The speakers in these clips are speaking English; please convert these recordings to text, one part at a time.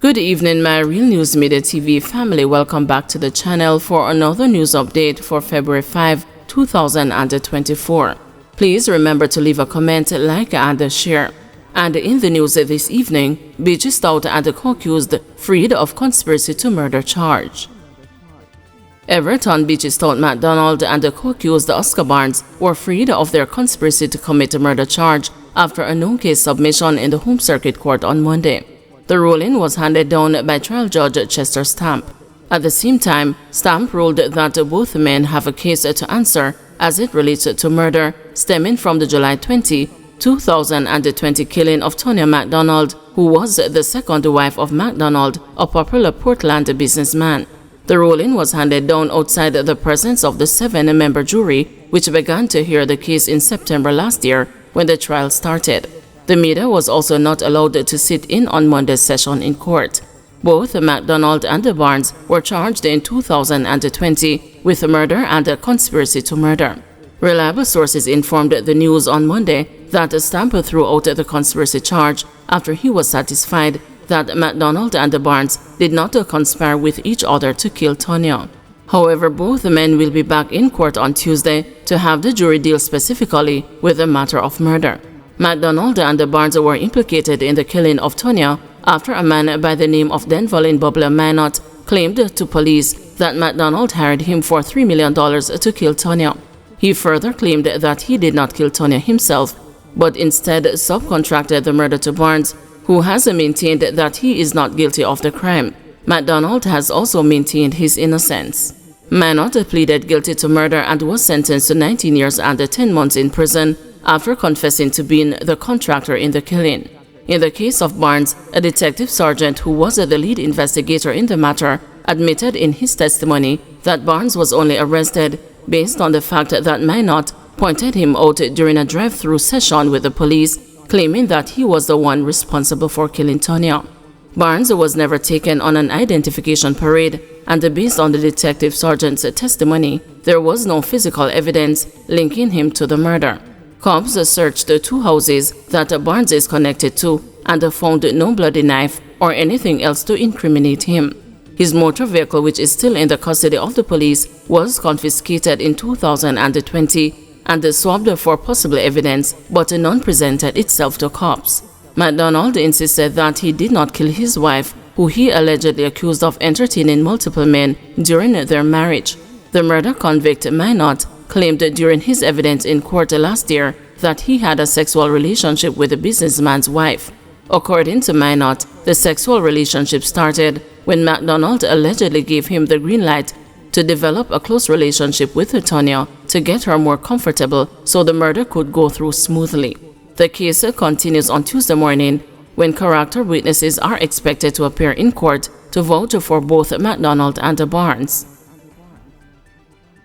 Good evening, my Real News Media TV family. Welcome back to the channel for another news update for February 5, 2024. Please remember to leave a comment, like, and share. And in the news this evening, Beachy Stout and the co-accused freed of conspiracy to murder charge. Everton, Beachy Stout, McDonald, and the co-accused Oscar Barnes were freed of their conspiracy to commit a murder charge after a no-case submission in the Home Circuit Court on Monday. The ruling was handed down by trial judge Chester Stamp. At the same time, Stamp ruled that both men have a case to answer as it relates to murder stemming from the July 20, 2020 killing of Tonya McDonald, who was the second wife of McDonald, a popular Portland businessman. The ruling was handed down outside the presence of the 7-member jury, which began to hear the case in September last year when the trial started. The media was also not allowed to sit in on Monday's session in court. Both McDonald and Barnes were charged in 2020 with murder and a conspiracy to murder. Reliable sources informed the news on Monday that Stamp threw out the conspiracy charge after he was satisfied that McDonald and Barnes did not conspire with each other to kill Tonya. However, both men will be back in court on Tuesday to have the jury deal specifically with the matter of murder. McDonald and Barnes were implicated in the killing of Tonya after a man by the name of Denvalin Bubbler Minot claimed to police that McDonald hired him for $3 million to kill Tonya. He further claimed that he did not kill Tonya himself, but instead subcontracted the murder to Barnes, who has maintained that he is not guilty of the crime. McDonald has also maintained his innocence. Minot pleaded guilty to murder and was sentenced to 19 years and 10 months in prison after confessing to being the contractor in the killing. In the case of Barnes, a detective sergeant who was the lead investigator in the matter admitted in his testimony that Barnes was only arrested based on the fact that Minot pointed him out during a drive-through session with the police, claiming that he was the one responsible for killing Tonya. Barnes was never taken on an identification parade, and based on the detective sergeant's testimony, there was no physical evidence linking him to the murder. Cops searched the two houses that Barnes is connected to and found no bloody knife or anything else to incriminate him. His motor vehicle, which is still in the custody of the police, was confiscated in 2020 and swabbed for possible evidence, but none presented itself to cops. McDonald insisted that he did not kill his wife, who he allegedly accused of entertaining multiple men during their marriage. The murder convict Minot claimed during his evidence in court last year that he had a sexual relationship with the businessman's wife. According to Minot, the sexual relationship started when McDonald allegedly gave him the green light to develop a close relationship with Tonya to get her more comfortable so the murder could go through smoothly. The case continues on Tuesday morning when character witnesses are expected to appear in court to vouch for both McDonald and Barnes.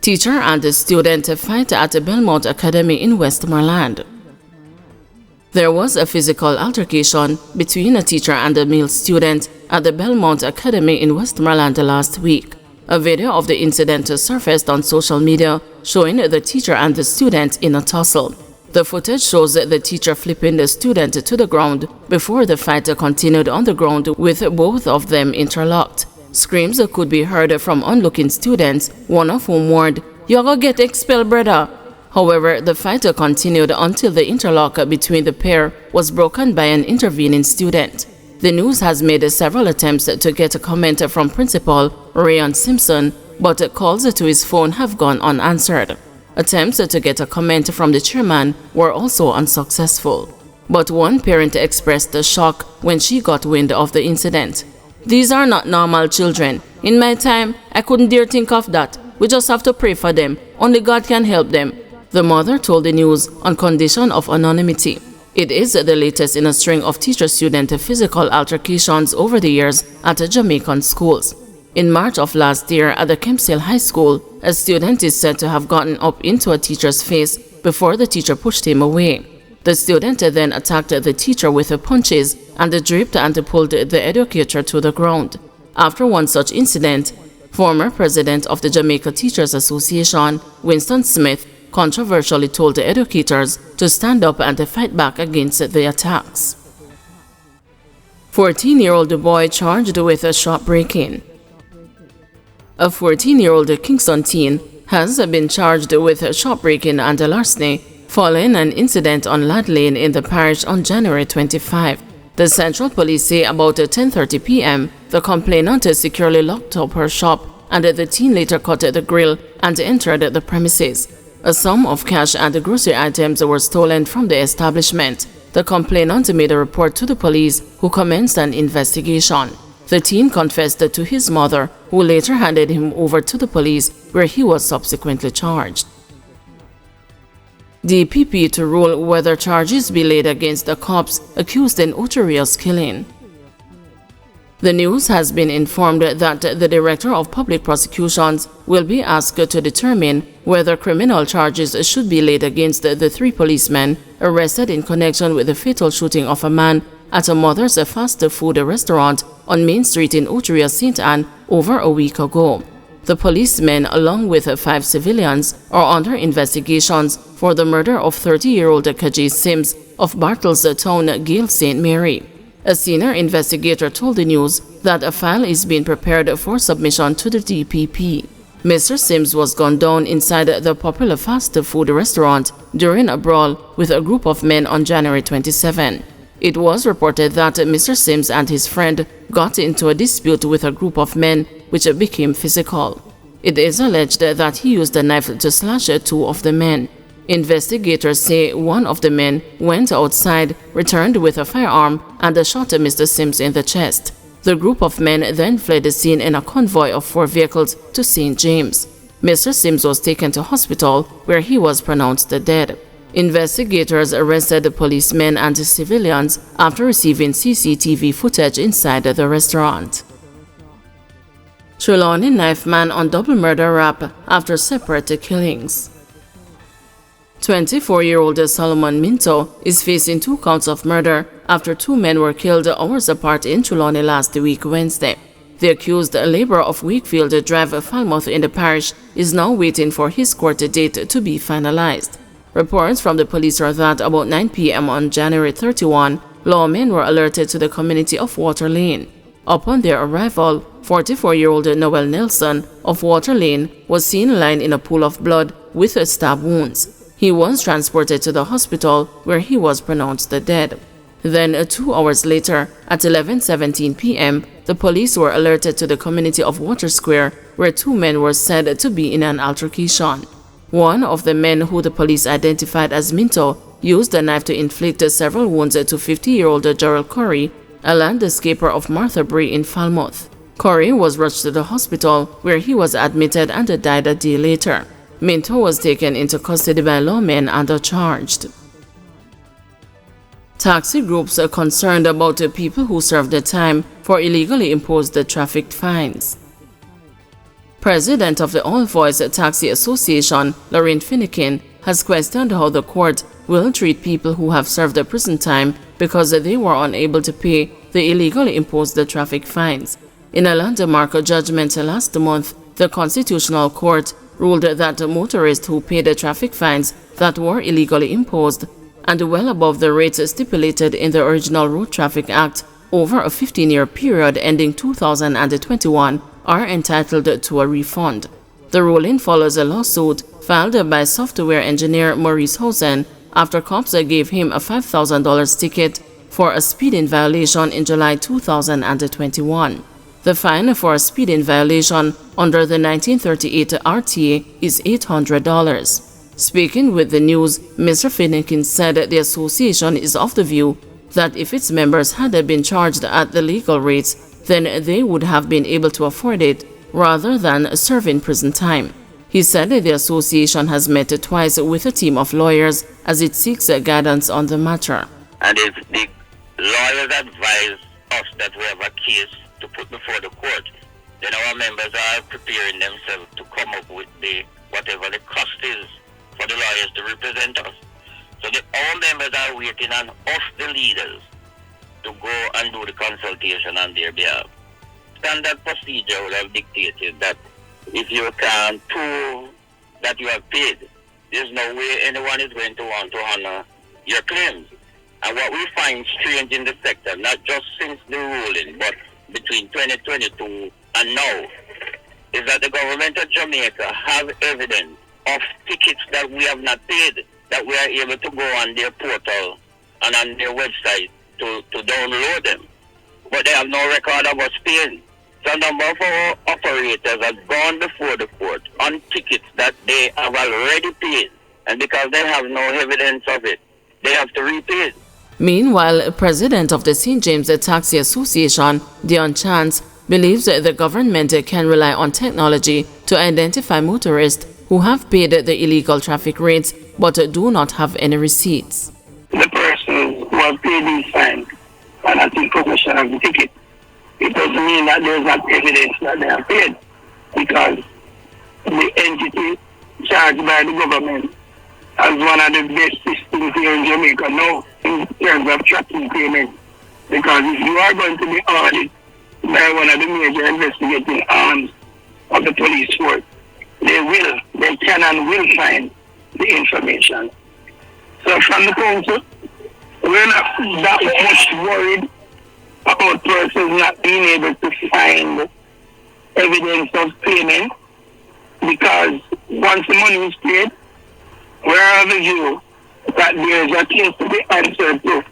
Teacher and student fight at Belmont Academy in Westmoreland. There was a physical altercation between a teacher and a male student at the Belmont Academy in Westmoreland last week. A video of the incident surfaced on social media showing the teacher and the student in a tussle. The footage shows the teacher flipping the student to the ground before the fight continued on the ground with both of them interlocked. Screams could be heard from onlooking students, one of whom warned, "You're gonna get expelled, brother." However, the fight continued until the interlock between the pair was broken by an intervening student. The news has made several attempts to get a comment from Principal Rayon Simpson, but calls to his phone have gone unanswered. Attempts to get a comment from the chairman were also unsuccessful. But one parent expressed shock when she got wind of the incident. "These are not normal children. In my time, I couldn't dare think of that. We just have to pray for them. Only God can help them," the mother told the news on condition of anonymity. It is the latest in a string of teacher-student physical altercations over the years at Jamaican schools. In March of last year at the Kempsale High School, a student is said to have gotten up into a teacher's face before the teacher pushed him away. The student then attacked the teacher with punches and draped and pulled the educator to the ground. After one such incident, former president of the Jamaica Teachers Association, Winston Smith, controversially told the educators to stand up and fight back against the attacks. 14-year-old boy charged with a shopbreaking. A 14-year-old Kingston teen has been charged with shopbreaking and larceny following an incident on Lad Lane in the parish on January 25. The Central Police say about 10:30 p.m., the complainant securely locked up her shop and the teen later cut the grill and entered the premises. A sum of cash and grocery items were stolen from the establishment. The complainant made a report to the police, who commenced an investigation. The teen confessed to his mother, who later handed him over to the police, where he was subsequently charged. DPP to rule whether charges be laid against the cops accused in Ocheria's killing. The news has been informed that the Director of Public Prosecutions will be asked to determine whether criminal charges should be laid against the 3 policemen arrested in connection with the fatal shooting of a man at a mother's fast food restaurant on Main Street in Ocheria, St. Anne over a week ago. The policemen, along with 5 civilians, are under investigations for the murder of 30-year-old Kaji Sims of Bartlestown, Gale St. Mary. A senior investigator told the news that a file is being prepared for submission to the DPP. Mr. Sims was gunned down inside the popular fast food restaurant during a brawl with a group of men on January 27. It was reported that Mr. Sims and his friend got into a dispute with a group of men, which became physical. It is alleged that he used a knife to slash 2 of the men. Investigators say one of the men went outside, returned with a firearm, and shot Mr. Sims in the chest. The group of men then fled the scene in a convoy of 4 vehicles to St. James. Mr. Sims was taken to hospital, where he was pronounced dead. Investigators arrested the policemen and the civilians after receiving CCTV footage inside the restaurant. Trelawney knife man on double murder rap after separate killings. 24-year-old Solomon Minto is facing 2 counts of murder after 2 men were killed hours apart in Trelawney last week Wednesday. The accused, a laborer of Wakefield Drive, Falmouth in the parish, is now waiting for his court date to be finalized. Reports from the police are that about 9 p.m. on January 31, lawmen were alerted to the community of Water Lane. Upon their arrival, 44-year-old Noel Nelson of Water Lane was seen lying in a pool of blood with stab wounds. He was transported to the hospital, where he was pronounced dead. Then, 2 hours later, at 11:17 p.m., the police were alerted to the community of Water Square, where 2 men were said to be in an altercation. One of the men, who the police identified as Minto, used a knife to inflict several wounds to 50-year-old Gerald Corey, a landscaper of Martha Bray in Falmouth. Corey was rushed to the hospital, where he was admitted and died a day later. Minto was taken into custody by lawmen and charged. Taxi groups are concerned about the people who served the time for illegally imposed traffic fines. President of the All Voice Taxi Association, Lorraine Finnegan, has questioned how the court will treat people who have served the prison time because they were unable to pay the illegally imposed traffic fines. In a landmark judgment last month, the Constitutional Court ruled that motorists who paid the traffic fines that were illegally imposed and well above the rates stipulated in the original Road Traffic Act over a 15-year period ending 2021 are entitled to a refund. The ruling follows a lawsuit filed by software engineer Maurice Housen after cops gave him a $5,000 ticket for a speeding violation in July 2021. The fine for a speeding violation under the 1938 RTA is $800. Speaking with the news, Mr. Finnegan said the association is of the view that if its members had been charged at the legal rates, then they would have been able to afford it rather than serving prison time. He said the association has met twice with a team of lawyers as it seeks guidance on the matter. And if the lawyers advise us that we have a case to put before the court, then our members are preparing themselves to come up with whatever the cost is for the lawyers to represent us. So our members are waiting on us, the leaders, to go and do the consultation on their behalf. Standard procedure will have dictated that if you can't prove that you have paid, there's no way anyone is going to want to honor your claims. And what we find strange in the sector, not just since the ruling, but between 2022 and now, is that the government of Jamaica have evidence of tickets that we have not paid, that we are able to go on their portal and on their website to download them. But they have no record of us paying. So a number of our operators have gone before the court on tickets that they have already paid. And because they have no evidence of it, they have to repay it. Meanwhile, President of the St. James Taxi Association, Dion Chance, believes that the government can rely on technology to identify motorists who have paid the illegal traffic rates but do not have any receipts. The person who has paid these fines and not in possession of the ticket, it doesn't mean that there is not evidence that they have paid, because the entity charged by the government has one of the best systems here in Jamaica now in terms of tracking payments. Because if you are going to be audited by one of the major investigating arms of the police force, they can and will find the information. So from the council, we're not that much worried about persons not being able to find evidence of payment, because once the money is paid, we're of the view that there is a case to be answered to.